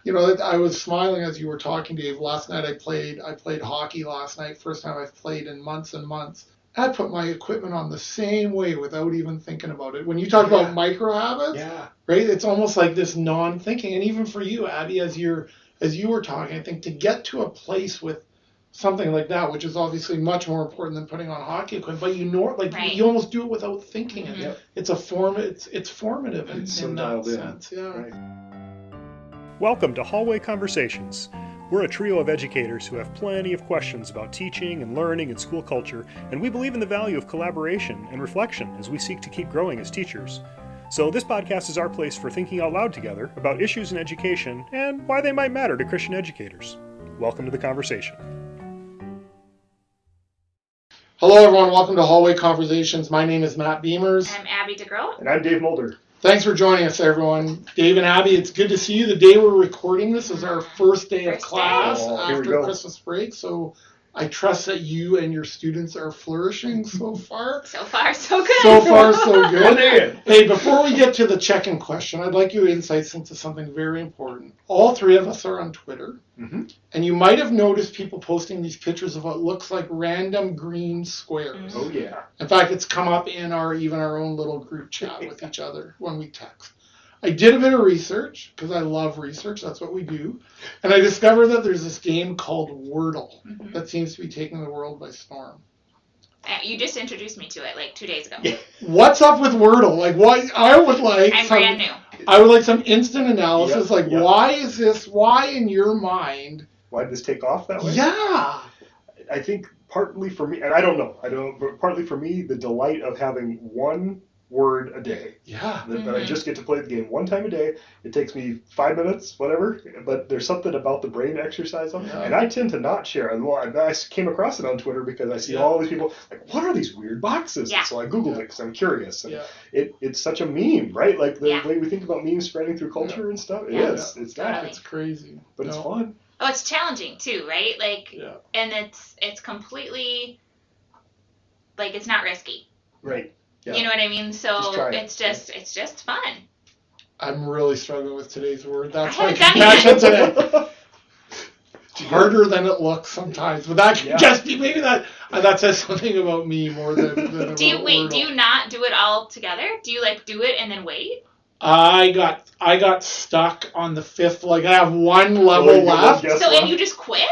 I was smiling as you were talking, Dave. Last night I played hockey last night. First time I've played in months and months. I put my equipment on the same way without even thinking about it. When you talk about micro habits, right? It's almost like this non-thinking. And even for you, Abby, as you were talking, I think to get to a place with something like that, which is obviously much more important than putting on hockey equipment, but you almost do it without thinking it. Yep. It's formative in so that sense. Yeah. Right. Welcome to Hallway Conversations. We're a trio of educators who have plenty of questions about teaching and learning and school culture, and we believe in the value of collaboration and reflection as we seek to keep growing as teachers. So this podcast is our place for thinking out loud together about issues in education and why they might matter to Christian educators. Welcome to the conversation. Hello, everyone. Welcome to Hallway Conversations. My name is Matt Beamers. I'm Abby DeGroat. And I'm Dave Mulder. Thanks for joining us, everyone. Dave and Abby, it's good to see you. The day we're recording this is our first day of class after Christmas break, so I trust that you and your students are flourishing so far. So far, so good. So far, so good. Hey, before we get to the check-in question, I'd like your insights into something very important. All three of us are on Twitter, and you might have noticed people posting these pictures of what looks like random green squares. Oh, yeah. In fact, it's come up in our own little group chat with each other when we text. I did a bit of research, because I love research, that's what we do, and I discovered that there's this game called Wordle that seems to be taking the world by storm. You just introduced me to it like 2 days ago. What's up with Wordle? Like, what I would like... I'm brand new. I would like some instant analysis, why is this, why in your mind... Why did this take off that way? Yeah! I think partly for me, and I don't know, but partly for me, the delight of having one word a day. Yeah. That I just get to play the game one time a day. It takes me 5 minutes, whatever, but there's something about the brain exercise on it. Yeah. And I tend to not share. I came across it on Twitter because I see all these people, like, what are these weird boxes? Yeah. So I Googled it because I'm curious. And it's such a meme, right? Like the way we think about memes spreading through culture and stuff. It is. It's that. Totally. It's crazy. But it's fun. Oh, it's challenging too, right? And it's completely, it's not risky. Right. Yeah. You know what I mean? So it's just fun. I'm really struggling with today's word. That's my confession today. Harder than it looks sometimes, but that could just be maybe that says something about me more than about Wordle. Do you not do it all together? Do you do it and then wait? I got stuck on the fifth. I have one level left. And you just quit?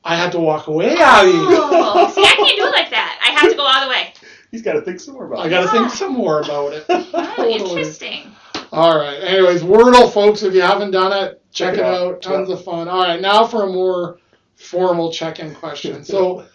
I had to walk away, Abby. Oh, see, I can't do it like that. I have to go all the way. He's got to think some more about it. I got to think some more about it. Totally. Interesting. All right. Anyways, Wordle, folks, if you haven't done it, check it out. Tons of fun. All right. Now for a more formal check-in question. So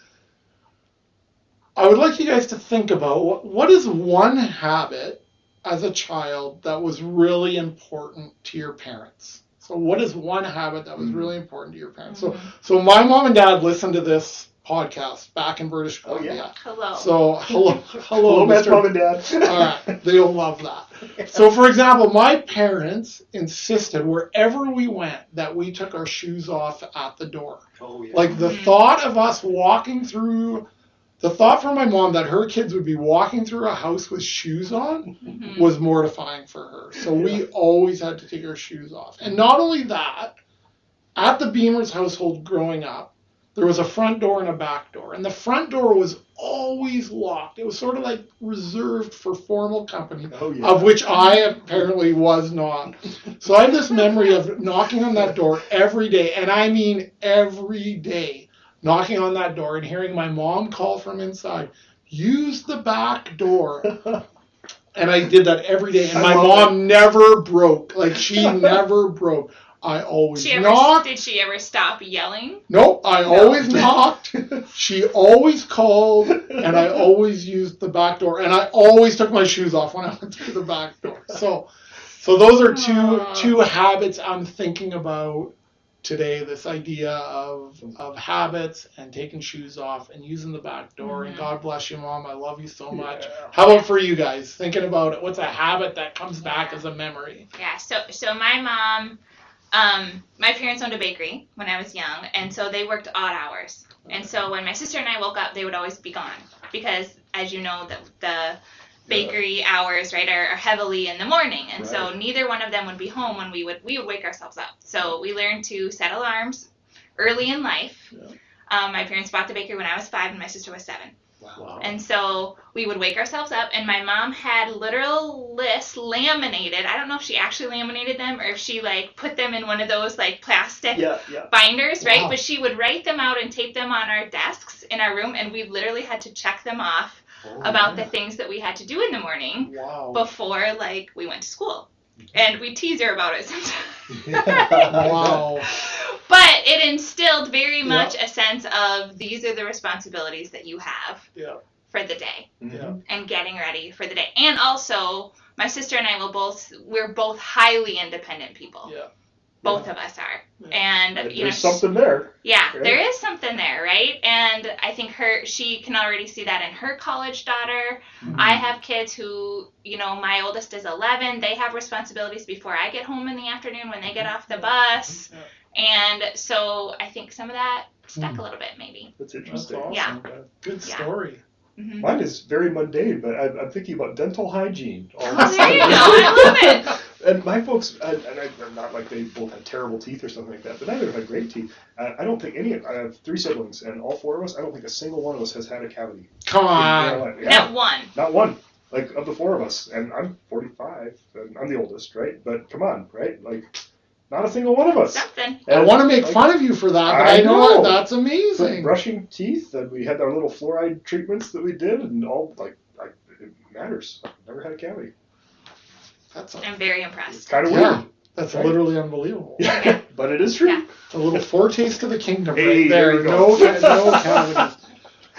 I would like you guys to think about what is one habit as a child that was really important to your parents? So what is one habit that was really important to your parents? So my mom and dad listened to this podcast back in British Columbia. Oh, yeah. Hello. So hello, Mr. Mom and Dad. All right, they'll love that. So, for example, my parents insisted wherever we went that we took our shoes off at the door. Oh, yeah. The thought of us walking through, the thought from my mom that her kids would be walking through a house with shoes on was mortifying for her. So we always had to take our shoes off. And not only that, at the Beamers household growing up, there was a front door and a back door. And the front door was always locked. It was sort of reserved for formal company, of which I apparently was not. So I have this memory of knocking on that door every day, and I mean every day, knocking on that door and hearing my mom call from inside, use the back door. And I did that every day, and my mom never broke. She never broke. I always knocked. Did she ever stop yelling? Nope, I always knocked. She always called, and I always used the back door. And I always took my shoes off when I went through the back door. So those are two habits I'm thinking about today. This idea of habits and taking shoes off and using the back door. And God bless you, Mom. I love you so much. How about for you guys? Thinking about it, what's a habit that comes back as a memory? Yeah. So my mom. My parents owned a bakery when I was young, and so they worked odd hours. And so when my sister and I woke up, they would always be gone because, as you know, the bakery hours, right, are heavily in the morning, and so neither one of them would be home when we would wake ourselves up. So we learned to set alarms early in life. My parents bought the bakery when I was 5 and my sister was 7. Wow. And so we would wake ourselves up, and my mom had literal lists laminated. I don't know if she actually laminated them or if she like put them in one of those like plastic binders, right? Wow. But she would write them out and tape them on our desks in our room, and we literally had to check them off about the things that we had to do in the morning before like we went to school. And we tease her about it sometimes. Wow. But it instilled very much a sense of these are the responsibilities that you have for the day and getting ready for the day. And also, my sister and I we're both highly independent people. Yeah. Both of us are. And there's something there. Yeah, right? There is something there, right? And I think she can already see that in her college daughter. I have kids who, my oldest is 11. They have responsibilities before I get home in the afternoon when they get off the bus. And so I think some of that stuck a little bit, maybe. That's interesting. That's awesome. Yeah. Good story. Mm-hmm. Mine is very mundane, but I'm thinking about dental hygiene. Oh, there you go. I love it. And my folks, and I'm not like they both had terrible teeth or something like that, but neither had great teeth. I don't think I have 3 siblings, and all 4 of us, I don't think a single one of us has had a cavity. Come on. Not one. Not one. Like, of the 4 of us, and I'm 45, and I'm the oldest, right? But come on, right? Like, not a single one of us. Something. I want to make fun of you for that, but I know that's amazing. But brushing teeth, and we had our little fluoride treatments that we did, and all, it matters. I've never had a cavity. I'm very impressed. It's kind of weird. That's literally unbelievable. Yeah, but it is true. Yeah. It's a little foretaste of the kingdom Hey, right there. there you go. No cavities.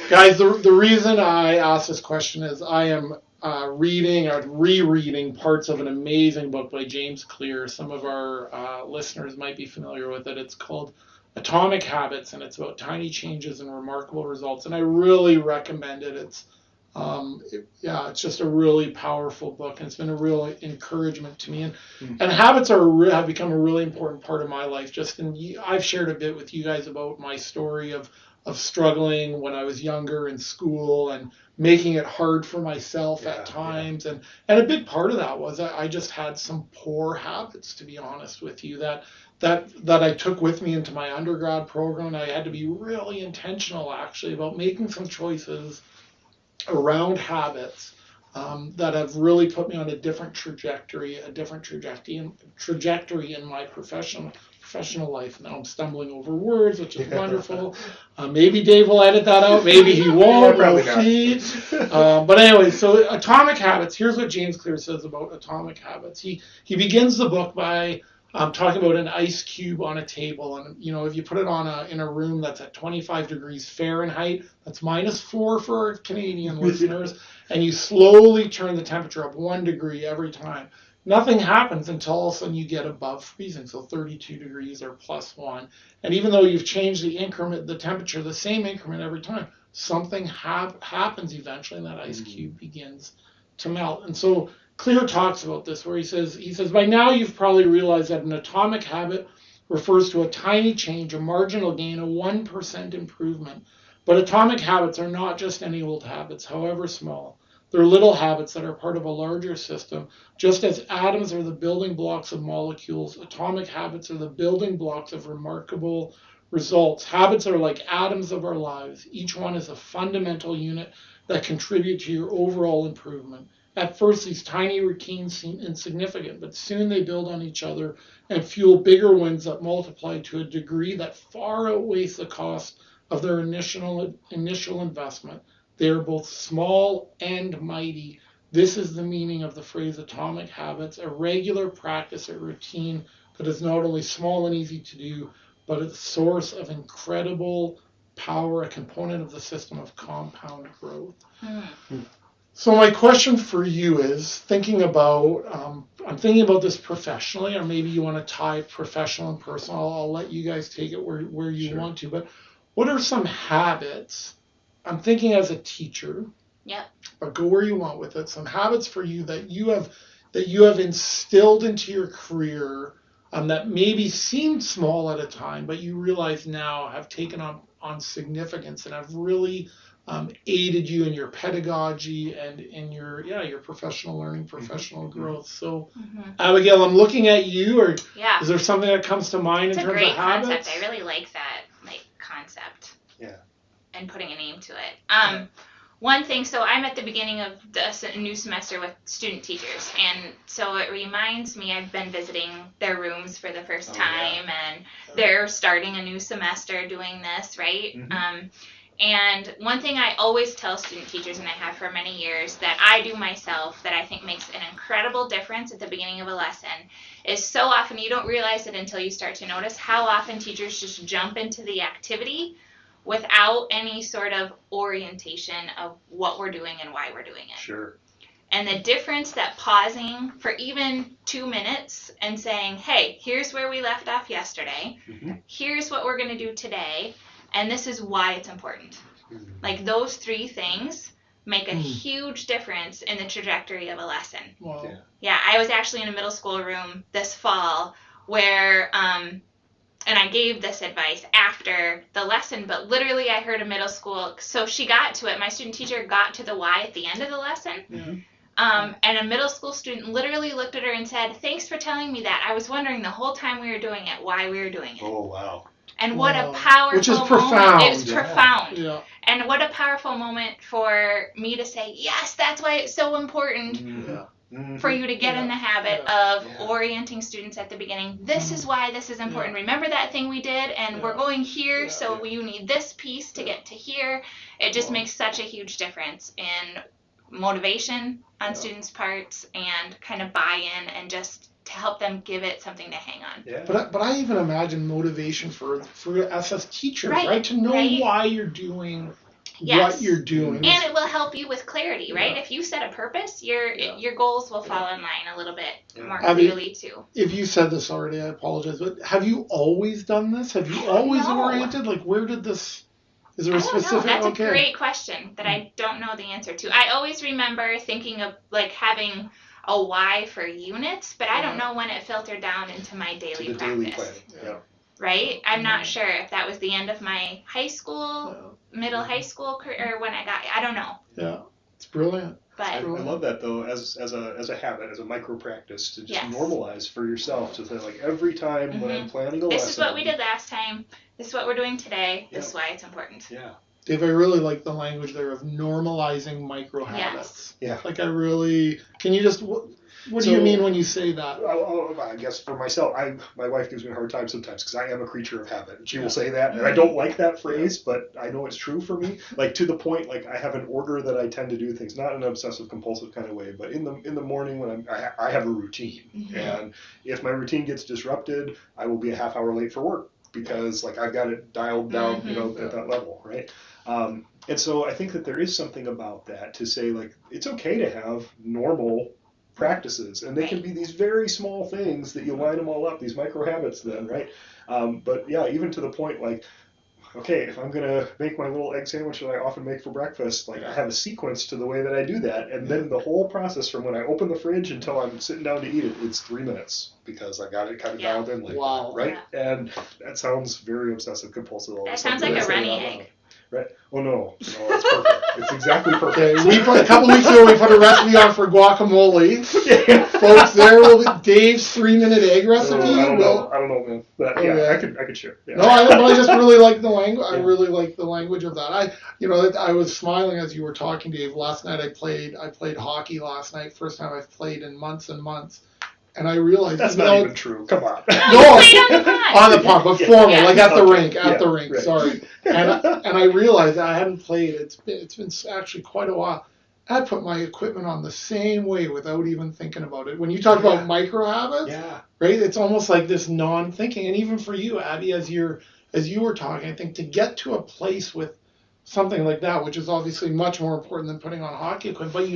Guys, the reason I asked this question is I am reading or rereading parts of an amazing book by James Clear. Some of our listeners might be familiar with it. It's called Atomic Habits, and it's about tiny changes and remarkable results. And I really recommend it. It's just a really powerful book, and it's been a real encouragement to me. And habits have become a really important part of my life. I've shared a bit with you guys about my story of struggling when I was younger in school and making it hard for myself at times. And a big part of that was I just had some poor habits, to be honest with you, that I took with me into my undergrad program. And I had to be really intentional, actually, about making some choices around habits that have really put me on a different trajectory in my professional life. Now I'm stumbling over words, which is wonderful. Maybe Dave will edit that out. Maybe he won't. We'll see. But anyway, so Atomic Habits. Here's what James Clear says about Atomic Habits. He begins the book by talking about an ice cube on a table, and if you put it in a room that's at 25 degrees Fahrenheit, that's -4 for our Canadian listeners, and you slowly turn the temperature up 1 degree every time. Nothing happens until all of a sudden you get above freezing, so 32 degrees or +1. And even though you've changed the temperature, the same increment every time, something happens eventually, and that ice cube begins to melt. And so Clear talks about this, where he says, by now you've probably realized that an atomic habit refers to a tiny change, a marginal gain, a 1% improvement. But atomic habits are not just any old habits, however small. They're little habits that are part of a larger system. Just as atoms are the building blocks of molecules, atomic habits are the building blocks of remarkable results. Habits are like atoms of our lives. Each one is a fundamental unit that contribute to your overall improvement. At first, these tiny routines seem insignificant, but soon they build on each other and fuel bigger wins that multiply to a degree that far outweighs the cost of their initial investment. They are both small and mighty. This is the meaning of the phrase atomic habits, a regular practice, a routine that is not only small and easy to do, but a source of incredible power, a component of the system of compound growth. So my question for you is, I'm thinking about this professionally, or maybe you want to tie professional and personal. I'll let you guys take it where you want to. But what are some habits? I'm thinking as a teacher. Yeah. But go where you want with it. Some habits for you that you have instilled into your career that maybe seemed small at a time, but you realize now have taken on significance and have really aided you in your pedagogy and in your professional learning, professional growth. So, Abigail, I'm looking at you. Or is there something that comes to mind in terms of habits? It's a great concept. I really like that concept. Yeah. And putting a name to it. One thing, so I'm at the beginning of a new semester with student teachers, and so it reminds me I've been visiting their rooms for the first time, and they're starting a new semester doing this, right? And one thing I always tell student teachers, and I have for many years, that I do myself that I think makes an incredible difference at the beginning of a lesson is so often you don't realize it until you start to notice how often teachers just jump into the activity without any sort of orientation of what we're doing and why we're doing it. Sure. And the difference that pausing for even 2 minutes and saying, hey, here's where we left off yesterday, here's what we're going to do today, and this is why it's important. Like those 3 things make a huge difference in the trajectory of a lesson. Wow. Yeah, I was actually in a middle school room this fall where, and I gave this advice after the lesson, but literally I heard a middle school, so she got to it, my student teacher got to the why at the end of the lesson, and a middle school student literally looked at her and said, thanks for telling me that. I was wondering the whole time we were doing it, why we were doing it. Oh, wow. And what a powerful Which is moment. profound. It was profound. Yeah. And what a powerful moment for me to say, yes, that's why it's so important for you to get in the habit of orienting students at the beginning. This is why this is important. Remember that thing we did, and we're going here, so you need this piece to get to here. It just makes such a huge difference in motivation on students' parts and kind of buy-in and just to help them give it something to hang on. Yeah. But I even imagine motivation for us as teachers, right? To know why you're doing what you're doing. And it will help you with clarity, right? If you set a purpose, your goals will fall in line a little bit more clearly too. If you said this already, I apologize, but have you always done this? Have you always oriented? Like, where did this... Is there a specific... That's a great question that I don't know the answer to. I always remember thinking of like having a why for units, but I don't know when it filtered down into my daily practice. Right? I'm not sure if that was the end of my high school, middle high school career, or when I don't know. Yeah, it's brilliant. But I love that though, as a habit, as a micro practice to just normalize for yourself to say like every time when I'm planning a lesson. This is what we did last time. This is what we're doing today. This is why it's important. Yeah. Dave, I really like the language there of normalizing micro habits. Yeah. Like can you just, what do you mean when you say that? I guess for myself, my wife gives me a hard time sometimes because I am a creature of habit. And she will say that, and I don't like that phrase, but I know it's true for me. Like to the point, like I have an order that I tend to do things, not in an obsessive compulsive kind of way, but in the morning when I have a routine, and if my routine gets disrupted, I will be a half hour late for work because like I've got it dialed down, at that level, right? And so I think that there is something about that to say like it's okay to have normal practices, and they can be these very small things that you line them all up, these micro habits then, right? But yeah, even to the point like, okay, if I'm gonna make my little egg sandwich that I often make for breakfast, like I have a sequence to the way that I do that, and then the whole process from when I open the fridge until I'm sitting down to eat it, it's 3 minutes because I got it kind of dialed in like that, right? And that sounds very obsessive compulsive. That sounds like a runny egg. Right. Oh no, it's perfect. It's exactly perfect. Okay, a couple weeks ago we put a recipe on for guacamole. Folks, there will be Dave's 3-minute egg recipe. I don't know, man. But I could share. Yeah. No, but I just really like the language. I really like the language of that. I was smiling as you were talking, Dave. Last night I played hockey last night. First time I've played in months and months. And I realized that's not even true. Come on. No, on the pump, but formal, like at the rink. Right. Sorry. And I realized that I hadn't played. It's been actually quite a while. I put my equipment on the same way without even thinking about it. When you talk about micro habits, right? It's almost like this non-thinking. And even for you, Abby, as you were talking, I think to get to a place with something like that, which is obviously much more important than putting on hockey equipment, but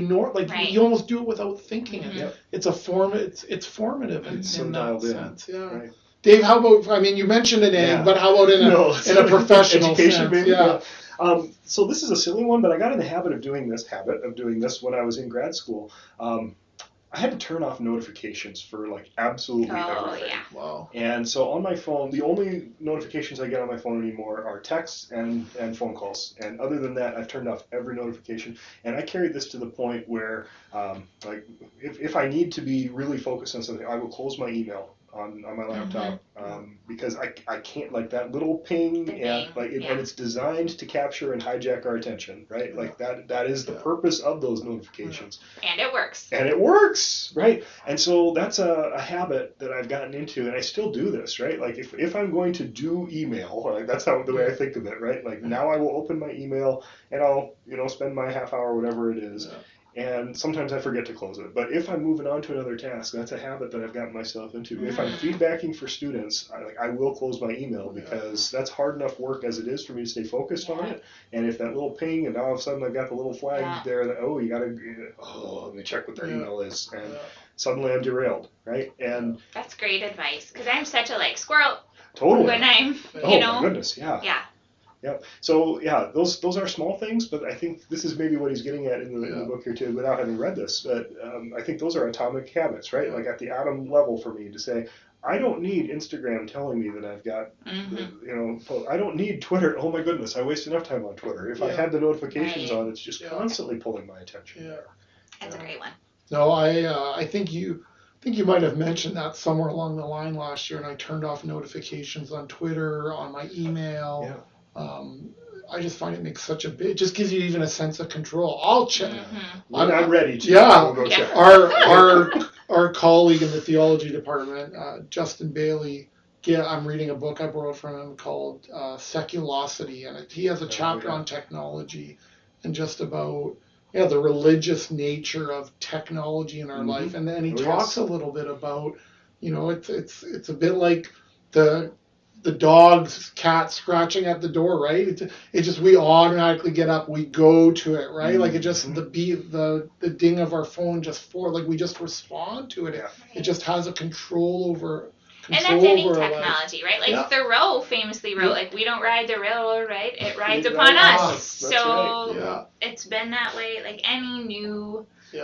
you almost do it without thinking it. It's a it's formative in that sense. Yeah. Right. Dave, how about, you mentioned an egg, but how about in a professional education, sense? Maybe, so this is a silly one, but I got in the habit of doing this when I was in grad school. I had to turn off notifications for like absolutely everything. Yeah. Wow. And so on my phone, the only notifications I get on my phone anymore are texts and phone calls. And other than that, I've turned off every notification. And I carried this to the point where, like, if I need to be really focused on something, I will close my email on my laptop, because I can't, like, that little ping, and like and it's designed to capture and hijack our attention, right? Like that is the purpose of those notifications. And it works. And it works, right? And so that's a habit that I've gotten into, and I still do this, right? Like if I'm going to do email, like that's the way I think of it, right? Like now I will open my email and I'll spend my half hour, whatever it is. Yeah. And sometimes I forget to close it. But if I'm moving on to another task, that's a habit that I've gotten myself into. If I'm feedbacking for students, I will close my email, because that's hard enough work as it is for me to stay focused on it. And if that little ping, and now all of a sudden I've got the little flag there that, you got to, let me check what that email is. And suddenly I'm derailed, right? And that's great advice, because I'm such a squirrel. Totally. When I'm, my goodness, yeah. Yeah. So those are small things, but I think this is maybe what he's getting at in the book here too, without having read this. But I think those are atomic habits, right? Like at the atom level for me to say, I don't need Instagram telling me that I've got, I don't need Twitter. Oh my goodness, I waste enough time on Twitter. If I had the notifications on, it's just constantly pulling my attention. Yeah. That's a great one. No, I think you might have mentioned that somewhere along the line last year, and I turned off notifications on Twitter, on my email. Yeah. I just find it makes such a big, just gives you even a sense of control. I'll check. When I'm ready to. Yeah. Go check. Our colleague in the theology department, Justin Bailey, I'm reading a book I borrowed from him called Seculosity, and he has a chapter on technology and just about the religious nature of technology in our life, and then he talks a little bit about, it's a bit like the dog's cat scratching at the door, right? It just, we automatically get up, we go to it, right? Like it just, the ding of our phone we just respond to it. Yeah. It just has a control over. And that's any technology, right? Like Thoreau famously wrote, we don't ride the railroad, right? It rides upon us. So it's been that way, like any new thing.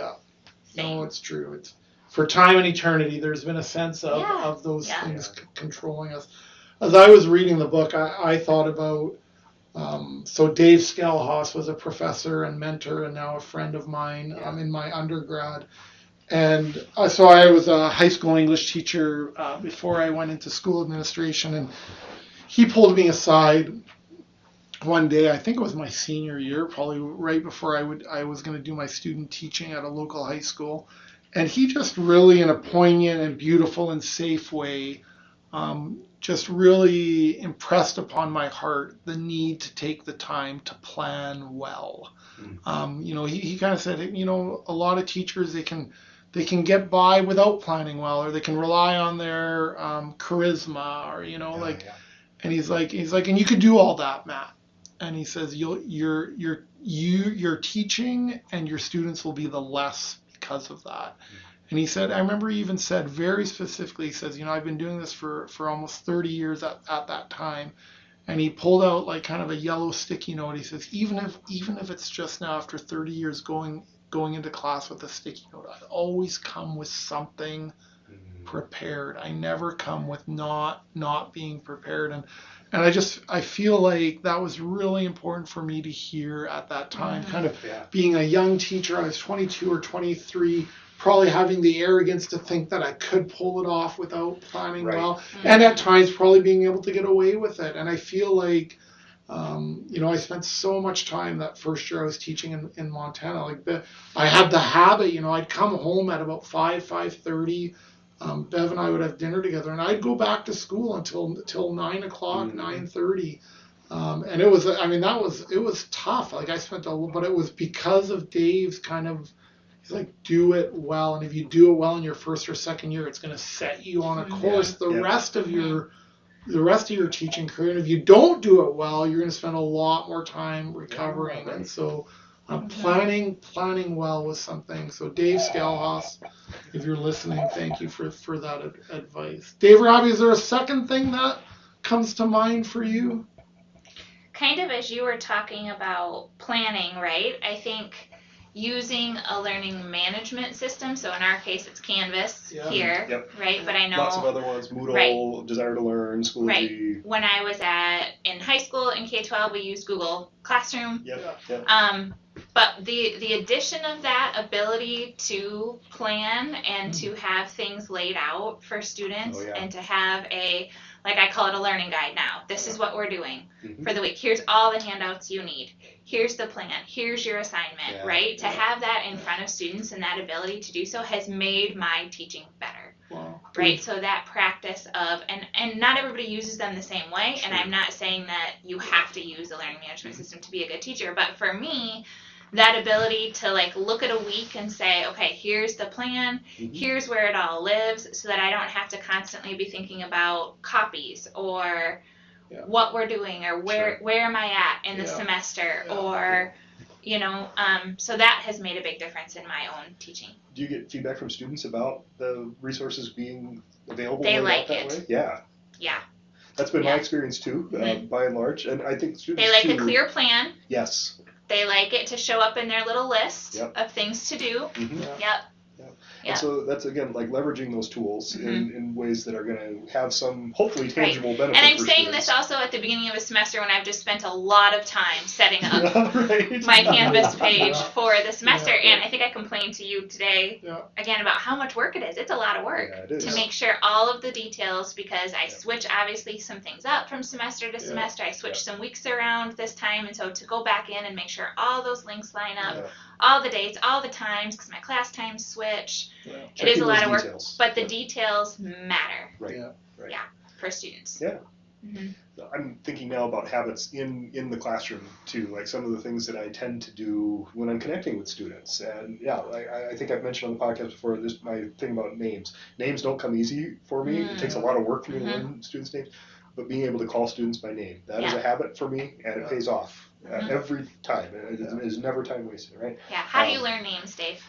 No, it's true. It's for time and eternity. There's been a sense of those things controlling us. As I was reading the book, I thought about, so Dave Skelhaus was a professor and mentor and now a friend of mine in my undergrad. And so I was a high school English teacher before I went into school administration. And he pulled me aside one day, I think it was my senior year, probably right before I was going to do my student teaching at a local high school. And he just really, in a poignant and beautiful and safe way, just really impressed upon my heart the need to take the time to plan well. He kind of said, a lot of teachers, they can get by without planning well, or they can rely on their charisma, or and he's like, and you could do all that, Matt. And he says, your teaching and your students will be the less because of that. And he said, I remember he even said very specifically, he says, I've been doing this for almost 30 years at that time. And he pulled out like kind of a yellow sticky note. He says, even if it's just now after 30 years going into class with a sticky note, I always come with something prepared. I never come with not being prepared. And I feel like that was really important for me to hear at that time. Kind of being a young teacher, I was 22 or 23, probably having the arrogance to think that I could pull it off without planning well, and at times probably being able to get away with it. And I feel like, I spent so much time that first year I was teaching in Montana. I had the habit, I'd come home at about 5:30. Bev and I would have dinner together, and I'd go back to school until 9 o'clock, 9:30. And it was tough. Like I spent but it was because of Dave's kind of, he's like, do it well. And if you do it well in your first or second year, it's going to set you on a course the rest of your teaching career. And if you don't do it well, you're going to spend a lot more time recovering. And so planning well was something. So Dave Skelhaus, if you're listening, thank you for that advice. Dave Robbie, is there a second thing that comes to mind for you? Kind of as you were talking about planning, right? I think using a learning management system. So in our case, it's Canvas here, Yep. right? But I know Lots of other ones, Moodle, Desire to Learn, Schoology. When I was in high school in K-12, we used Google Classroom. Yep. But the addition of that ability to plan and to have things laid out for students and to have like I call it a learning guide now. This is what we're doing for the week. Here's all the handouts you need. Here's the plan. Here's your assignment, right? To have that in front of students and that ability to do so has made my teaching better. Wow. Right? So that practice of, and not everybody uses them the same way, and I'm not saying that you have to use a learning management system to be a good teacher, but for me, that ability to like look at a week and say, okay, here's the plan, here's where it all lives, so that I don't have to constantly be thinking about copies or what we're doing or where am I at in the semester or so that has made a big difference in my own teaching. Do you get feedback from students about the resources being available? They like that it. Way? Yeah. That's been my experience too, by and large, and I think students they like a clear plan. Yes. They like it to show up in their little list of things to do. And so that's, again, like leveraging those tools in ways that are going to have some, hopefully, tangible benefits. And I'm for saying students. this also at the beginning of a semester when I've just spent a lot of time setting up my Canvas page for the semester. And I think I complained to you today, again, about how much work it is. It's a lot of work to make sure all of the details, because I switch, obviously, some things up from semester to semester. I switch some weeks around this time. And so to go back in and make sure all those links line up, all the dates, all the times, because my class times switch. It is a lot of work, but the details matter. Right. For students. I'm thinking now about habits in the classroom too, like some of the things that I tend to do when I'm connecting with students. And I think I've mentioned on the podcast before, this my thing about names. Names don't come easy for me. It takes a lot of work for me to learn students' names, but being able to call students by name, that is a habit for me, and it pays off every time. It is never time wasted, right? Yeah. How do you learn names, Dave?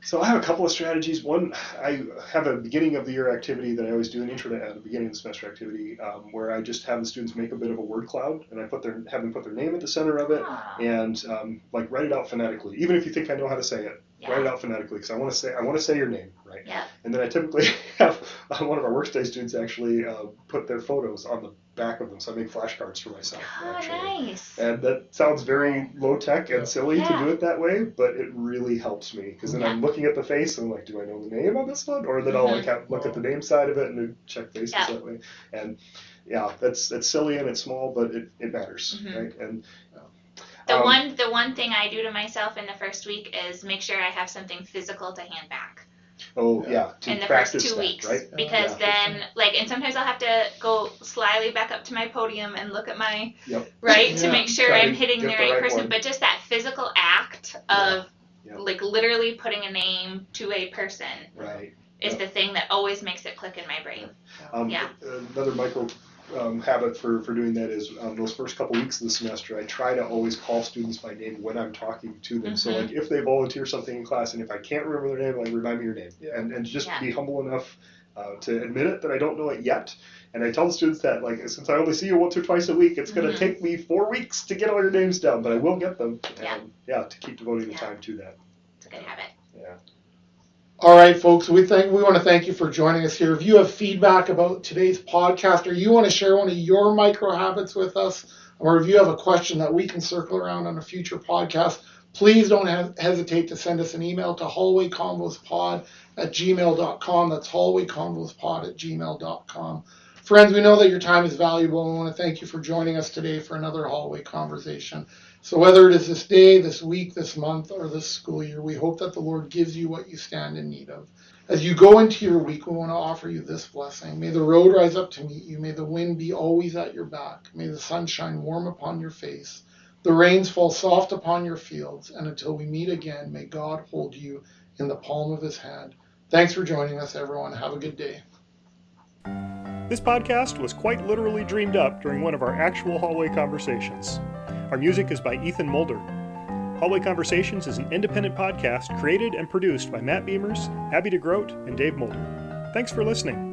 So I have a couple of strategies. One, I have a beginning of the year activity that I always do, an intro to the beginning of the semester activity, where I just have the students make a bit of a word cloud, and I have them put their name at the center of it, and like write it out phonetically. Even if you think I know how to say it, write it out phonetically, because I want to say your name, right? Yeah. And then I typically have one of our workday students actually put their photos on the back of them, so I make flashcards for myself. Nice. And that sounds very low tech and silly to do it that way, but it really helps me, because then I'm looking at the face and I'm like, do I know the name on this one? Or then I'll look at the name side of it and check faces that way. And that's silly and it's small, but it matters, right? And the one thing I do to myself in the first week is make sure I have something physical to hand back. Oh yeah, in the first 2 weeks, right? Because then, and sometimes I'll have to go slyly back up to my podium and look at my to make sure I'm hitting the right person. One. But just that physical act of literally putting a name to a person is the thing that always makes it click in my brain. Another micro habit for doing that is those first couple weeks of the semester, I try to always call students by name when I'm talking to them. So like if they volunteer something in class and if I can't remember their name, like remind me your name. And just be humble enough to admit it that I don't know it yet. And I tell the students that, like, since I only see you once or twice a week, it's going to take me 4 weeks to get all your names down, but I will get them. And to keep devoting the time to that. It's a good habit. Yeah. All right, folks, we want to thank you for joining us here. If you have feedback about today's podcast, or you want to share one of your micro habits with us, or if you have a question that we can circle around on a future podcast, please don't hesitate to send us an email to hallwayconvospod@gmail.com. That's hallwayconvospod@gmail.com. Friends, we know that your time is valuable, and we want to thank you for joining us today for another Hallway Conversation. So whether it is this day, this week, this month, or this school year, we hope that the Lord gives you what you stand in need of. As you go into your week, we want to offer you this blessing. May the road rise up to meet you. May the wind be always at your back. May the sun shine warm upon your face. The rains fall soft upon your fields. And until we meet again, may God hold you in the palm of his hand. Thanks for joining us, everyone. Have a good day. This podcast was quite literally dreamed up during one of our actual hallway conversations. Our music is by Ethan Mulder. Hallway Conversations is an independent podcast created and produced by Matt Beamers, Abby DeGroat, and Dave Mulder. Thanks for listening.